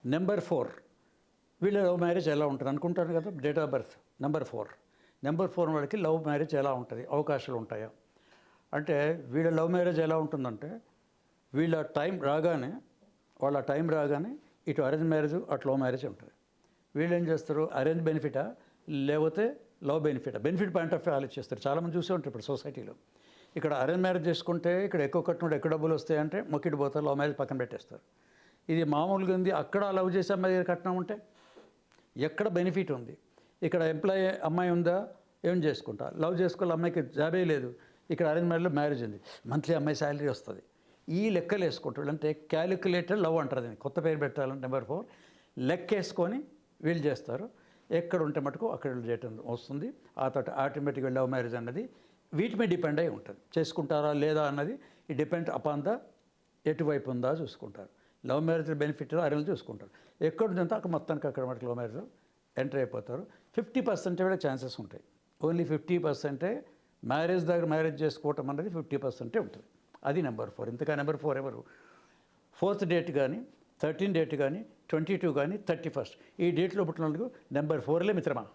Number 4 వీళ్ళ love marriage ఎలా ఉంటుంది అనుకుంటారు కదా, డేట్ ఆఫ్ బర్త్ నెంబర్ 4 వాళ్ళకి లవ్ మ్యారేజ్ ఎలా ఉంటుంది, అవకాశాలు ఉంటాయా అంటే వీళ్ళ లవ్ మ్యారేజ్ ఎలా ఉంటుందంటే వీళ్ళ టైం రాగానే ఇటు అరేంజ్ మ్యారేజ్ అటు లవ్ మ్యారేజ్ ఉంటుంది. వీళ్ళు ఏం చేస్తారు, అరేంజ్ బెనిఫిటా లేకపోతే love benefit point of view ఆలోచిస్తారు. చాలామంది చూసే ఉంటారు ఇప్పుడు సొసైటీలో. ఇక్కడ అరేంజ్ మ్యారేజ్ చేసుకుంటే ఇక్కడ ఎక్కువ కట్టినప్పుడు ఎక్కువ డబ్బులు వస్తాయంటే మొక్కిడి పోతారు, లవ్ మ్యారేజ్ పక్కన పెట్టేస్తారు. ఇది మామూలుగా ఉంది. అక్కడ లవ్ చేసే అమ్మాయి దగ్గర కట్నం ఉంటే ఎక్కడ బెనిఫిట్ ఉంది. ఇక్కడ ఎంప్లాయీ అమ్మాయి ఉందా, ఏం చేసుకుంటా, లవ్ చేసుకోవాలి, అమ్మాయికి జాబే లేదు, ఇక్కడ అరేంజ్ మ్యారేజ్ ఉంది, మంత్లీ అమ్మాయి శాలరీ వస్తుంది. ఈ లెక్కలు వేసుకుంటాడు. అంటే క్యాలిక్యులేటెడ్ లవ్ అంటారు. దీన్ని కొత్త పేరు పెట్టాలంటే నెంబర్ 4 లెక్క వేసుకొని వీళ్ళు చేస్తారు. ఎక్కడ ఉంటే మటుకు అక్కడ చేయటం వస్తుంది. ఆ తర్వాత ఆటోమేటిక్గా లవ్ మ్యారేజ్ అన్నది వీటి మీద డిపెండ్ అయి ఉంటుంది. చేసుకుంటారా లేదా అన్నది ఈ డిపెండ్ అపాన్ ద ఎటువైపు ఉందా చూసుకుంటారు. లవ్ మ్యారేజ్ బెనిఫిట్ అరేంజ్ చూసుకుంటారు. ఎక్కడ ఉందంటే అక్కడ మొత్తానికి అక్కడ మటుకు లవ్ మ్యారేజ్ ఎంటర్ అయిపోతారు. 50% కూడా ఛాన్సెస్ ఉంటాయి. ఓన్లీ 50% మ్యారేజ్ చేసుకోవటం అనేది 50% ఉంటుంది. అది నెంబర్ 4. ఇంతగా నెంబర్ 4 ఎవరు, 4th డేట్ కానీ 13 డేట్ కానీ 22 కానీ 31 ఈ డేట్లో పుట్టిన వాళ్ళకు నెంబర్ 4లే మిత్రమా.